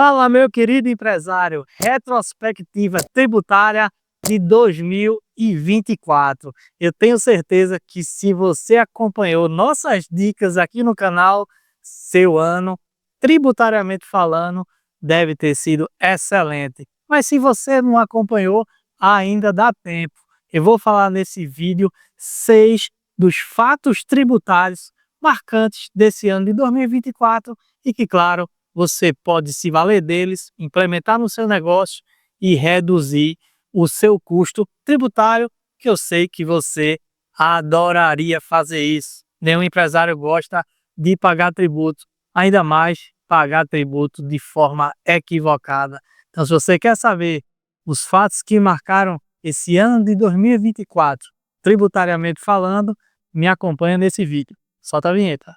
Fala, meu querido empresário, retrospectiva tributária de 2024. Eu tenho certeza que se você acompanhou nossas dicas aqui no canal, seu ano, tributariamente falando, deve ter sido excelente. Mas se você não acompanhou, ainda dá tempo. Eu vou falar nesse vídeo 6 dos fatos tributários marcantes desse ano de 2024 e que, claro, você pode se valer deles, implementar no seu negócio e reduzir o seu custo tributário, que eu sei que você adoraria fazer isso. Nenhum empresário gosta de pagar tributo, ainda mais pagar tributo de forma equivocada. Então, se você quer saber os fatos que marcaram esse ano de 2024, tributariamente falando, me acompanha nesse vídeo. Solta a vinheta.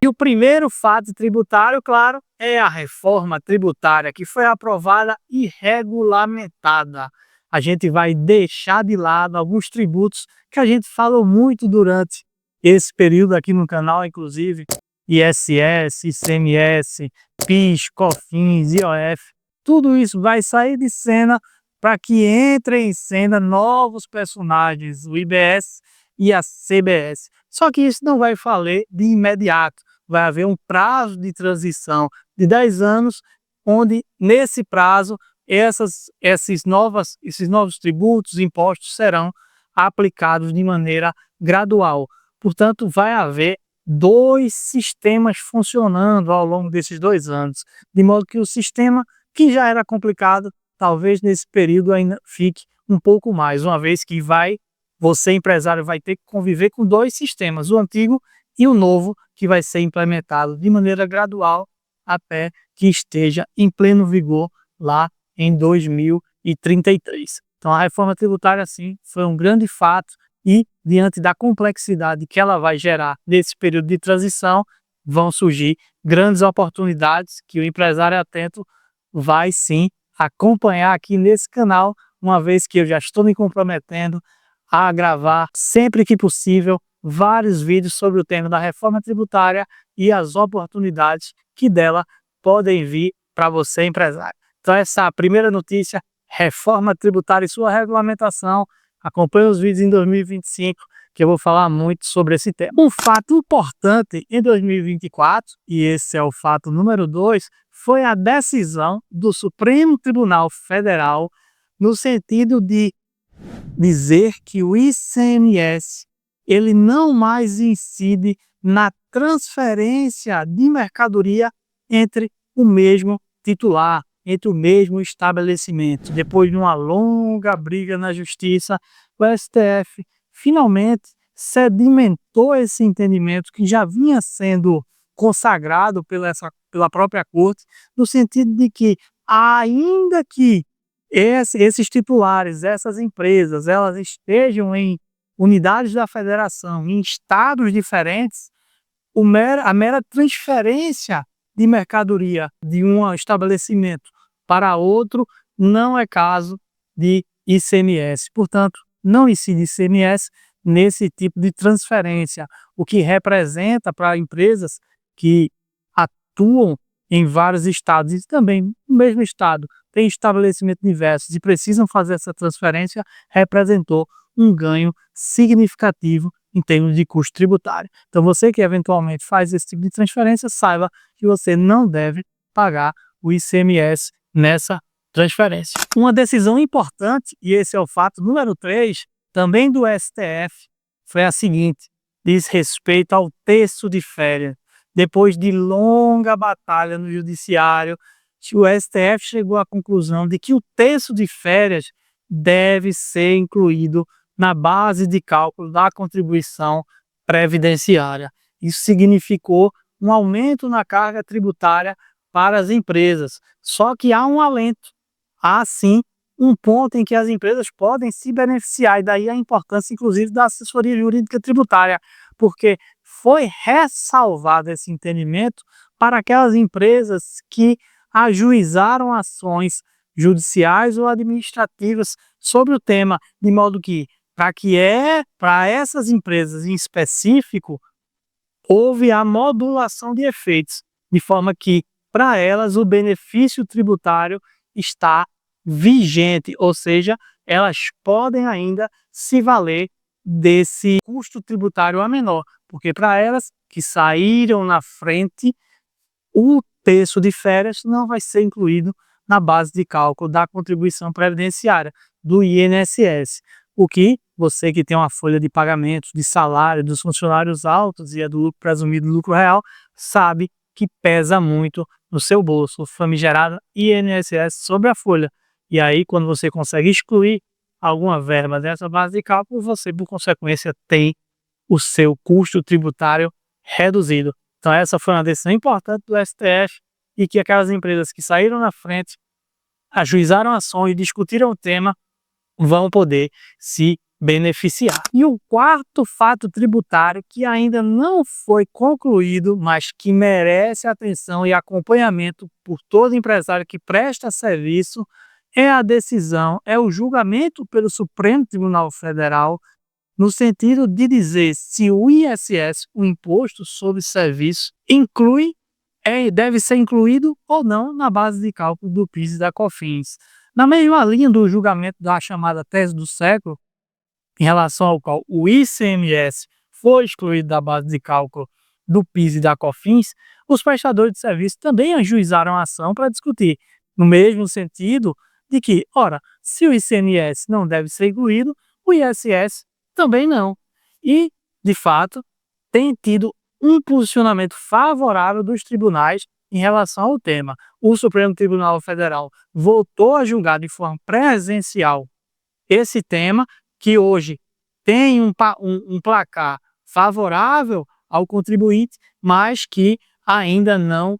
E o primeiro fato tributário, claro, é a reforma tributária que foi aprovada e regulamentada. A gente vai deixar de lado alguns tributos que a gente falou muito durante esse período aqui no canal, inclusive ISS, ICMS, PIS, COFINS, IOF. Tudo isso vai sair de cena para que entrem em cena novos personagens, o IBS e a CBS. Só que isso não vai valer de imediato. Vai haver um prazo de transição de 10 anos, onde nesse prazo esses novos tributos, impostos serão aplicados de maneira gradual. Portanto, vai haver dois sistemas funcionando ao longo desses 2 anos, de modo que o sistema que já era complicado, talvez nesse período ainda fique um pouco mais, uma vez que você, empresário, vai ter que conviver com dois sistemas, o antigo e o novo, que vai ser implementado de maneira gradual até que esteja em pleno vigor lá em 2033. Então, a reforma tributária, sim, foi um grande fato e, diante da complexidade que ela vai gerar nesse período de transição, vão surgir grandes oportunidades que o empresário atento vai, sim, acompanhar aqui nesse canal, uma vez que eu já estou me comprometendo a gravar sempre que possível vários vídeos sobre o tema da reforma tributária e as oportunidades que dela podem vir para você, empresário. Então, essa é a primeira notícia, reforma tributária e sua regulamentação. Acompanhe os vídeos em 2025, que eu vou falar muito sobre esse tema. Um fato importante em 2024, e esse é o fato número 2, foi a decisão do Supremo Tribunal Federal no sentido de dizer que o ICMS ele não mais incide na transferência de mercadoria entre o mesmo titular, entre o mesmo estabelecimento. Depois de uma longa briga na justiça, o STF finalmente sedimentou esse entendimento que já vinha sendo consagrado pela própria corte, no sentido de que, ainda que esses titulares, essas empresas, elas estejam em unidades da federação, em estados diferentes, a mera transferência de mercadoria de um estabelecimento para outro não é caso de ICMS. Portanto, não incide ICMS nesse tipo de transferência, o que representa para empresas que atuam em vários estados e também no mesmo estado tem estabelecimentos diversos e precisam fazer essa transferência, representou um ganho significativo em termos de custo tributário. Então, você que eventualmente faz esse tipo de transferência, saiba que você não deve pagar o ICMS nessa transferência. Uma decisão importante, e esse é o fato número 3, também do STF, foi a seguinte: diz respeito ao terço de férias. Depois de longa batalha no judiciário, o STF chegou à conclusão de que o terço de férias deve ser incluído na base de cálculo da contribuição previdenciária. Isso significou um aumento na carga tributária para as empresas. Só que há um alento, há sim um ponto em que as empresas podem se beneficiar, e daí a importância, inclusive, da assessoria jurídica tributária, porque foi ressalvado esse entendimento para aquelas empresas que ajuizaram ações judiciais ou administrativas sobre o tema, de modo que para essas empresas em específico, houve a modulação de efeitos, de forma que, para elas, o benefício tributário está vigente, ou seja, elas podem ainda se valer desse custo tributário a menor, porque para elas que saíram na frente, o terço de férias não vai ser incluído na base de cálculo da contribuição previdenciária, do INSS. O que você que tem uma folha de pagamentos, de salário dos funcionários altos e é do lucro presumido lucro real, sabe que pesa muito no seu bolso, o famigerado INSS sobre a folha. E aí, quando você consegue excluir alguma verba dessa base de cálculo, você, por consequência, tem o seu custo tributário reduzido. Então essa foi uma decisão importante do STF e que aquelas empresas que saíram na frente, ajuizaram a ação e discutiram o tema, vão poder se beneficiar. E o quarto fato tributário que ainda não foi concluído, mas que merece atenção e acompanhamento por todo empresário que presta serviço, é o julgamento pelo Supremo Tribunal Federal, no sentido de dizer se o ISS, o Imposto sobre Serviço, deve ser incluído ou não na base de cálculo do PIS e da COFINS. Na mesma linha do julgamento da chamada tese do século, em relação ao qual o ICMS foi excluído da base de cálculo do PIS e da COFINS, os prestadores de serviço também ajuizaram a ação para discutir, no mesmo sentido de que, ora, se o ICMS não deve ser incluído, o ISS também não. E, de fato, tem tido um posicionamento favorável dos tribunais em relação ao tema. O Supremo Tribunal Federal voltou a julgar de forma presencial esse tema, que hoje tem um placar favorável ao contribuinte, mas que ainda não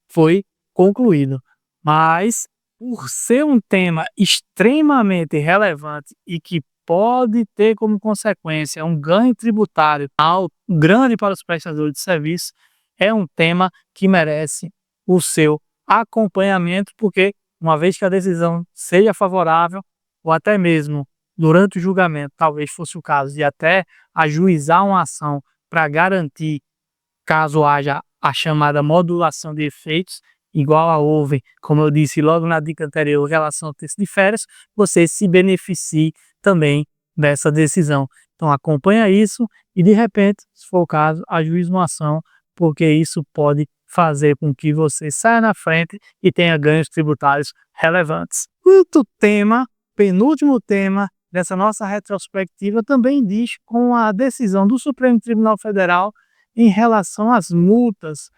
foi concluído. Mas, por ser um tema extremamente relevante e que pode ter como consequência um ganho tributário alto, grande para os prestadores de serviço, é um tema que merece o seu acompanhamento, porque uma vez que a decisão seja favorável, ou até mesmo durante o julgamento, talvez fosse o caso de até ajuizar uma ação para garantir, caso haja a chamada modulação de efeitos, igual a houve, como eu disse logo na dica anterior, em relação ao terço de férias, você se beneficie também dessa decisão. Então acompanha isso e de repente, se for o caso, ajuize uma ação, porque isso pode fazer com que você saia na frente e tenha ganhos tributários relevantes. Quinto tema, penúltimo tema dessa nossa retrospectiva, também diz com a decisão do Supremo Tribunal Federal em relação às multas.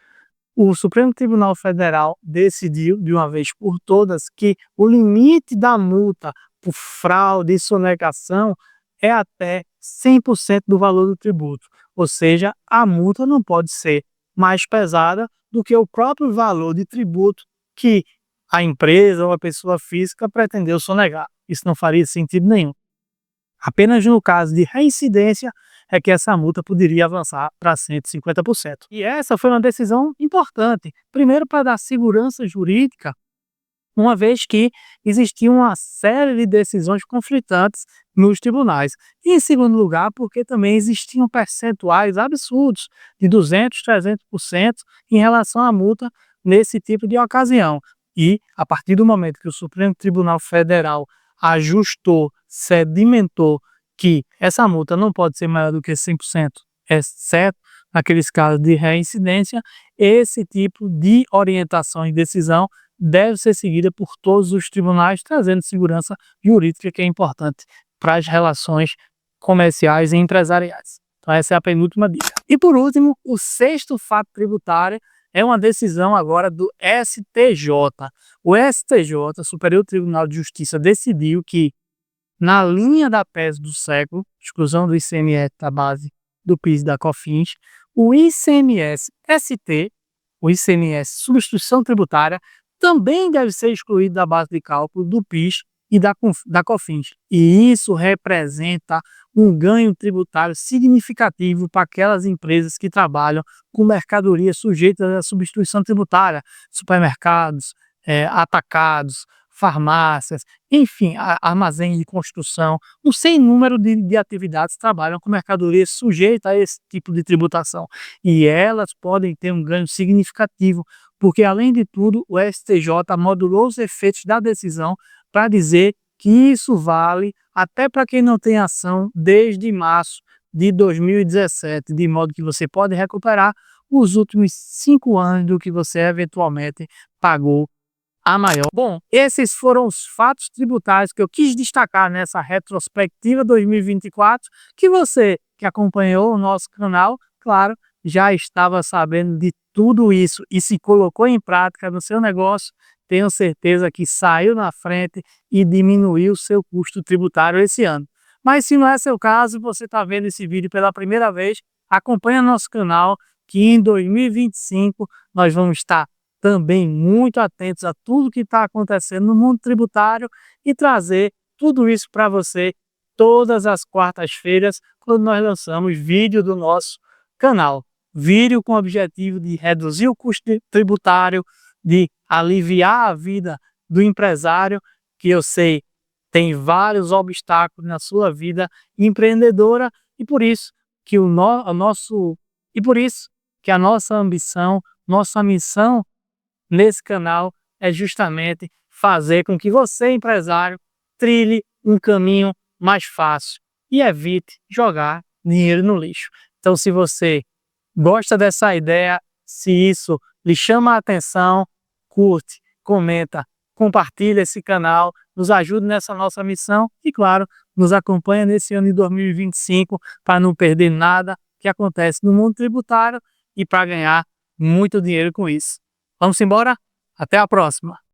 O Supremo Tribunal Federal decidiu, de uma vez por todas, que o limite da multa por fraude e sonegação é até 100% do valor do tributo. Ou seja, a multa não pode ser mais pesada do que o próprio valor de tributo que a empresa ou a pessoa física pretendeu sonegar. Isso não faria sentido nenhum. Apenas no caso de reincidência é que essa multa poderia avançar para 150%. E essa foi uma decisão importante, primeiro para dar segurança jurídica, uma vez que existia uma série de decisões conflitantes nos tribunais. E em segundo lugar, porque também existiam percentuais absurdos de 200%, 300% em relação à multa nesse tipo de ocasião. E a partir do momento que o Supremo Tribunal Federal ajustou, sedimentou que essa multa não pode ser maior do que 100%, exceto naqueles casos de reincidência, esse tipo de orientação e decisão deve ser seguida por todos os tribunais, trazendo segurança jurídica, que é importante para as relações comerciais e empresariais. Então essa é a penúltima dica. E por último, o sexto fato tributário é uma decisão agora do STJ. O STJ, Superior Tribunal de Justiça, decidiu que, na linha da PES do século, exclusão do ICMS da base do PIS e da COFINS, o ICMS-ST, o ICMS Substituição Tributária, também deve ser excluído da base de cálculo do PIS e da COFINS. E isso representa um ganho tributário significativo para aquelas empresas que trabalham com mercadorias sujeitas à substituição tributária, supermercados, atacados, farmácias, enfim, armazéns de construção, um sem número de atividades trabalham com mercadorias sujeitas a esse tipo de tributação. E elas podem ter um ganho significativo, porque, além de tudo, o STJ modulou os efeitos da decisão para dizer que isso vale até para quem não tem ação desde março de 2017, de modo que você pode recuperar os últimos 5 anos do que você eventualmente pagou a maior. Bom, esses foram os fatos tributários que eu quis destacar nessa retrospectiva 2024, que você que acompanhou o nosso canal, claro, já estava sabendo de tudo isso e se colocou em prática no seu negócio, tenho certeza que saiu na frente e diminuiu o seu custo tributário esse ano. Mas se não é seu caso, você está vendo esse vídeo pela primeira vez, acompanha nosso canal, que em 2025 nós vamos estar também muito atentos a tudo que está acontecendo no mundo tributário e trazer tudo isso para você todas as quartas-feiras, quando nós lançamos vídeo do nosso canal. Vídeo com o objetivo de reduzir o custo tributário, de aliviar a vida do empresário, que eu sei tem vários obstáculos na sua vida empreendedora, e por isso que a nossa ambição, nossa missão nesse canal é justamente fazer com que você, empresário, trilhe um caminho mais fácil e evite jogar dinheiro no lixo. Então, se você gosta dessa ideia, se isso lhe chama a atenção, curte, comenta, compartilha esse canal, nos ajude nessa nossa missão e, claro, nos acompanha nesse ano de 2025 para não perder nada que acontece no mundo tributário e para ganhar muito dinheiro com isso. Vamos embora? Até a próxima!